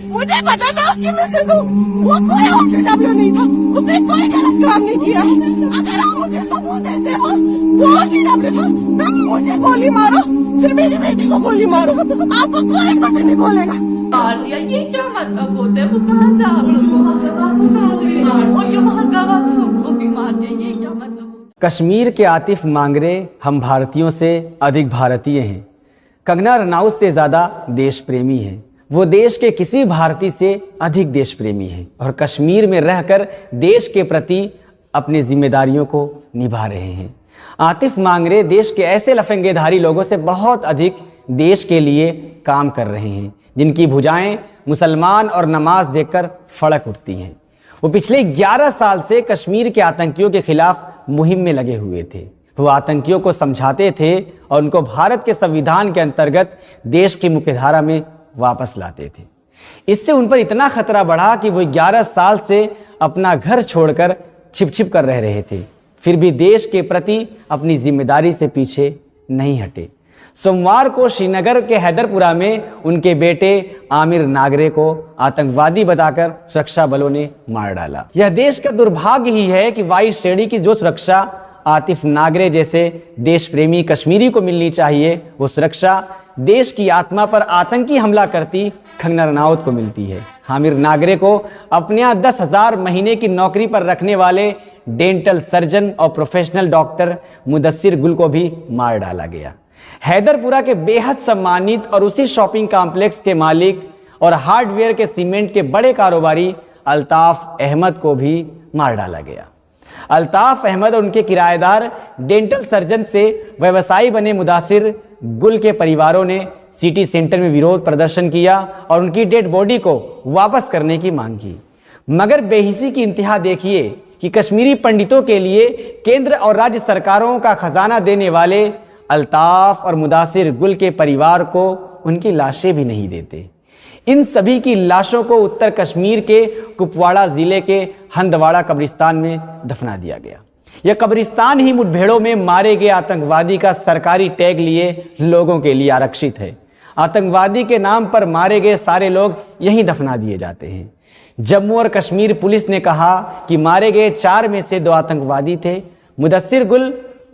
मुझे पता मैं उसकी मिसेज हूँ। वो कोई OGW नहीं था, उसने कोई गलत काम नहीं किया। अगर आप मुझे सबूत देते हो वो OGW था, मुझे गोली मारो, फिर मेरी बेटी को गोली मारो, आपको कोई कुछ नहीं बोलेगा। मार दिया, ये क्या मतलब होता है? वो कहाँ से आप लोग और जो वहाँ गवाह था उसको भी मार दिया, ये क्या मतलब? कश्मीर के आतिफ मांगरे हम भारतीयों से अधिक भारतीय हैं। कंगना रनौत से ज़्यादा देश प्रेमी हैं। वो देश के किसी भारतीय से अधिक देश प्रेमी हैं और कश्मीर में रहकर देश के प्रति अपनी जिम्मेदारियों को निभा रहे हैं। आतिफ मांगरे देश के ऐसे लफंगेधारी लोगों से बहुत अधिक देश के लिए काम कर रहे हैं जिनकी भुजाएं मुसलमान और नमाज देखकर फड़क उठती हैं। वो पिछले 11 साल से कश्मीर के आतंकियों के खिलाफ मुहिम में लगे हुए थे। वो आतंकियों को समझाते थे और उनको भारत के संविधान के अंतर्गत देश की मुख्यधारा में वापस लाते थे। इससे उन पर इतना खतरा बढ़ा कि वो 11 साल से अपना घर छोड़कर छिप कर रह रहे थे, फिर भी देश के प्रति अपनी जिम्मेदारी से पीछे नहीं हटे। सोमवार को श्रीनगर के हैदरपुरा में उनके बेटे आमिर नागरे को आतंकवादी बताकर सुरक्षा बलों ने मार डाला। यह देश का दुर्भाग्य ही है कि वायु श्रेणी की जो सुरक्षा आतिफ नागरे जैसे देश प्रेमी कश्मीरी को मिलनी चाहिए, वो सुरक्षा देश की आत्मा पर आतंकी हमला करती कंगना रनौत को मिलती है। आमिर नागरे को अपने यहाँ 10,000 महीने की नौकरी पर रखने वाले डेंटल सर्जन और प्रोफेशनल डॉक्टर मुदस्सिर गुल को भी मार डाला गया। हैदरपुरा के बेहद सम्मानित और उसी शॉपिंग कॉम्प्लेक्स के मालिक और हार्डवेयर के सीमेंट के बड़े कारोबारी अल्ताफ अहमद को भी मार डाला गया। अल्ताफ अहमद और उनके किराएदार डेंटल सर्जन से व्यवसायी बने मुदस्सिर गुल के परिवारों ने सिटी सेंटर में विरोध प्रदर्शन किया और उनकी डेड बॉडी को वापस करने की मांग की। मगर बेहिसी की इंतहा देखिए कि कश्मीरी पंडितों के लिए केंद्र और राज्य सरकारों का खजाना देने वाले अल्ताफ और मुदस्सिर गुल के परिवार को उनकी लाशें भी नहीं देते। इन सभी की लाशों को उत्तर कश्मीर के कुपवाड़ा जिले के हंदवाड़ा कब्रिस्तान में दफना दिया गया। यह कब्रिस्तान ही मुठभेड़ों में मारे गए आतंकवादी का सरकारी टैग लिए लोगों के लिए आरक्षित है। आतंकवादी के नाम पर मारे गए सारे लोग यहीं दफना दिए जाते हैं। जम्मू और कश्मीर पुलिस ने कहा कि मारे गए 4 में से 2 आतंकवादी थे। मुदस्सिर गुल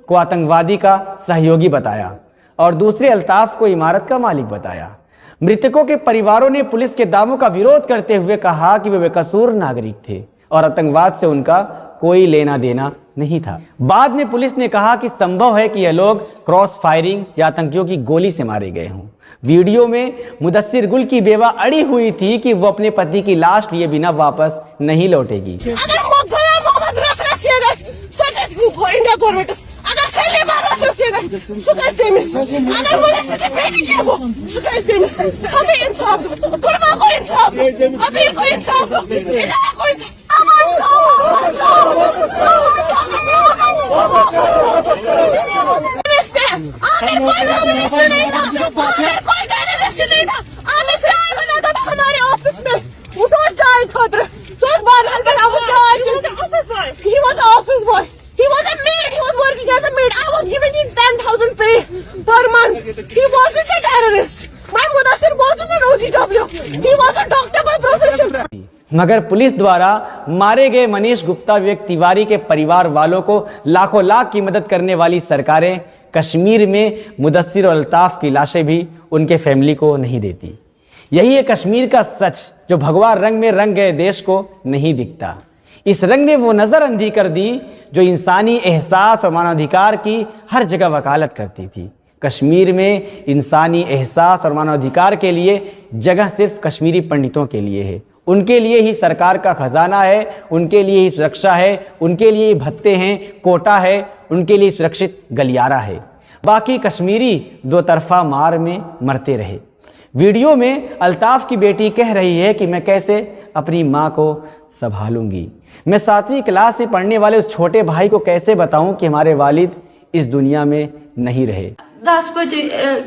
को आतंकवादी का सहयोगी बताया और दूसरे अल्ताफ को इमारत का मालिक बताया। मृतकों के परिवारों ने पुलिस के दावों का विरोध करते हुए कहा कि वे बेकसूर नागरिक थे और आतंकवाद से उनका कोई लेना देना नहीं था। बाद में पुलिस ने कहा कि संभव है कि यह लोग क्रॉस फायरिंग या आतंकियों की गोली से मारे गए हों। वीडियो में मुदस्सिर गुल की बेवा अड़ी हुई थी कि वो अपने पति की लाश लिए बिना वापस नहीं लौटेगी। हमारे ऑफिस में चाय खाते he was an office boy. He was a maid. He was working as a maid. I was giving him 10,000 pay per month. He wasn't a terrorist. My Mudassir wasn't an OGW. He was a doctor by profession. मगर police द्वारा मारे गए मनीष गुप्ता, विवेक तिवारी के परिवार वालों को लाखों लाख की मदद करने वाली सरकारें कश्मीर में मुदस्सिर और अल्ताफ की लाशें भी उनके फैमिली को नहीं देती। यही है कश्मीर का सच, जो भगवा रंग में रंग गए देश को नहीं दिखता। इस रंग ने वो नजर अंधी कर दी जो इंसानी एहसास और मानवाधिकार की हर जगह वकालत करती थी। कश्मीर में इंसानी एहसास और मानवाधिकार के लिए जगह सिर्फ कश्मीरी पंडितों के लिए है। उनके लिए ही सरकार का खजाना है, उनके लिए ही सुरक्षा है, उनके लिए ही भत्ते हैं, कोटा है, उनके लिए सुरक्षित गलियारा है। बाकी कश्मीरी दो तरफा मार में मरते रहे। वीडियो में अल्ताफ की बेटी कह रही है कि मैं कैसे अपनी माँ को संभालूंगी। मैं 7वीं क्लास से पढ़ने वाले उस छोटे भाई को कैसे बताऊं कि हमारे वालिद इस दुनिया में नहीं रहे। 10 बजे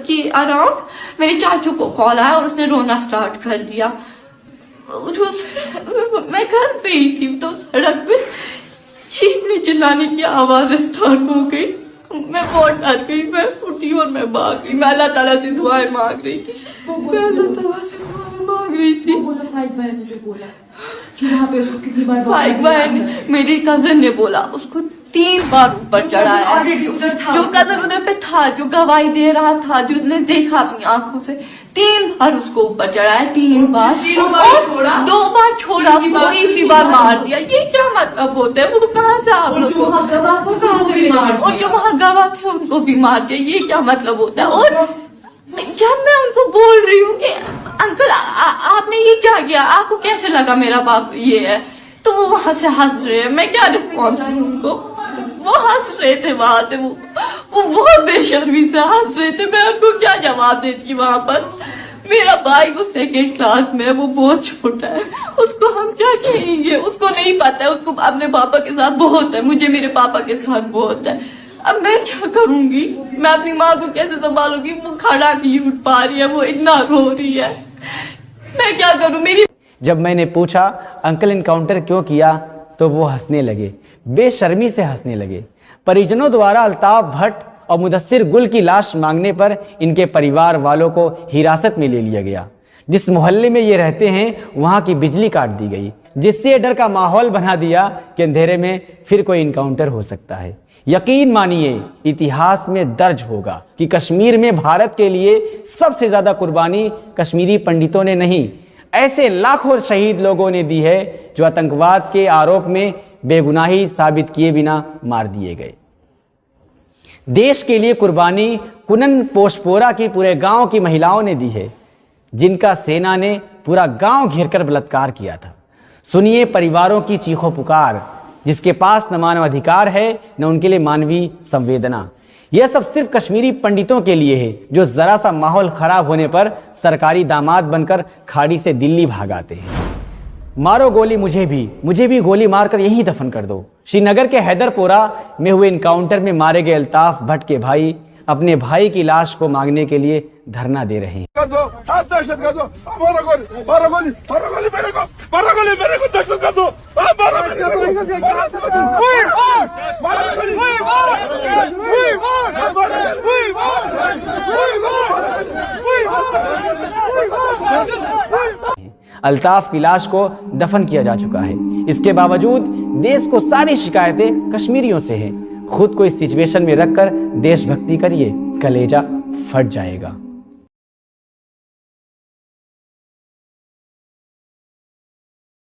की अराउंड मेरे चाचू को कॉल आया और उसने रोना स्टार्ट कर दिया। मैं घर पे ही थी तो सड़क पे चीखने चिल्लाने की आवाज स्टार्ट हो गई। मैं बहुत डर गई, मैं उठी और मैं भाग गई। मैं अल्लाह ताला से दुआएं मांग रही थी, मैं अल्लाह ताला से दुआएं मांग रही थी। भाई बहन ने जो बोला कि वहाँ पे उसको कितनी बार भाई बहन, मेरी कजन ने बोला उसको 3 बार ऊपर चढ़ाया। ऑलरेडी उधर था, जो कजन उधर पे था, जो गवाही दे रहा था, जो ने देखा अपनी आंखों से, 3 बार उसको ऊपर चढ़ाया, 3 बार, 3 बार छोड़ा, 2 बार छोड़ा, थोड़ी सी बार मार दिया। ये क्या मतलब होता है? वो कहाँ से आप लोग, जो वहाँ गवाह थे उनको भी मार दिया। और जो वहाँ गवाह थे उनको भी मार दिया। ये क्या मतलब होता है? और जब मैं उनको बोल रही हूँ कि अंकल आपने ये क्या किया, आपको कैसे लगा मेरा बाप ये है, तो वो वहां से हंस रहे हैं। मैं क्या रिस्पॉन्स दूं उनको? वो हंस रहे थे वहां से, वो बहुत बेशर्मी से हंस रहे थे। मैं उनको क्या जवाब देती वहां पर? मेरा भाई वो 2nd क्लास में है, वो बहुत छोटा है, उसको हम क्या कहेंगे? उसको नहीं पता है, उसको अपने पापा के साथ बहुत है, मुझे मेरे पापा के साथ बहुत है। अब मैं क्या करूंगी? मैं अपनी माँ को कैसे संभालूंगी? वो खड़ा नहीं उठ पा रही है, वो इतना रो रही है, मैं क्या करूं? मेरी जब मैंने पूछा अंकल इनकाउंटर क्यों किया, तो वो हंसने लगे, बेशर्मी से हंसने लगे। परिजनों द्वारा अल्ताफ भट्ट और मुदस्सिर गुल की लाश मांगने पर इनके परिवार वालों को हिरासत में ले लिया गया। जिस मोहल्ले में ये रहते हैं वहां की बिजली काट दी गई, जिससे डर का माहौल बना दिया कि अंधेरे में फिर कोई इनकाउंटर हो सकता है। यकीन मानिए इतिहास में दर्ज होगा कि कश्मीर में भारत के लिए सबसे ज्यादा कुर्बानी कश्मीरी पंडितों ने नहीं, ऐसे लाखों शहीद लोगों ने दी है जो आतंकवाद के आरोप में बेगुनाही साबित किए बिना मार दिए गए। देश के लिए कुर्बानी कुनन पोशपोरा की पूरे गांव की महिलाओं ने दी है, जिनका सेना ने पूरा गांव घेरकर बलात्कार किया था। सुनिए परिवारों की चीखों पुकार, जिसके पास न मानव अधिकार है न उनके लिए मानवीय संवेदना। यह सब सिर्फ कश्मीरी पंडितों के लिए है, जो जरा सा माहौल खराब होने पर सरकारी दामाद बनकर खाड़ी से दिल्ली भाग आते हैं। मारो गोली मुझे भी गोली मारकर यहीं दफन कर दो। श्रीनगर के हैदरपोरा में हुए इनकाउंटर में मारे गए अल्ताफ भट्ट के भाई अपने भाई की लाश को मांगने के लिए धरना दे रहे हैं। अल्ताफ की लाश को दफन किया जा चुका है। इसके बावजूद देश को सारी शिकायतें कश्मीरियों से हैं। खुद को इस सिचुएशन में रखकर देशभक्ति करिए, कलेजा फट जाएगा।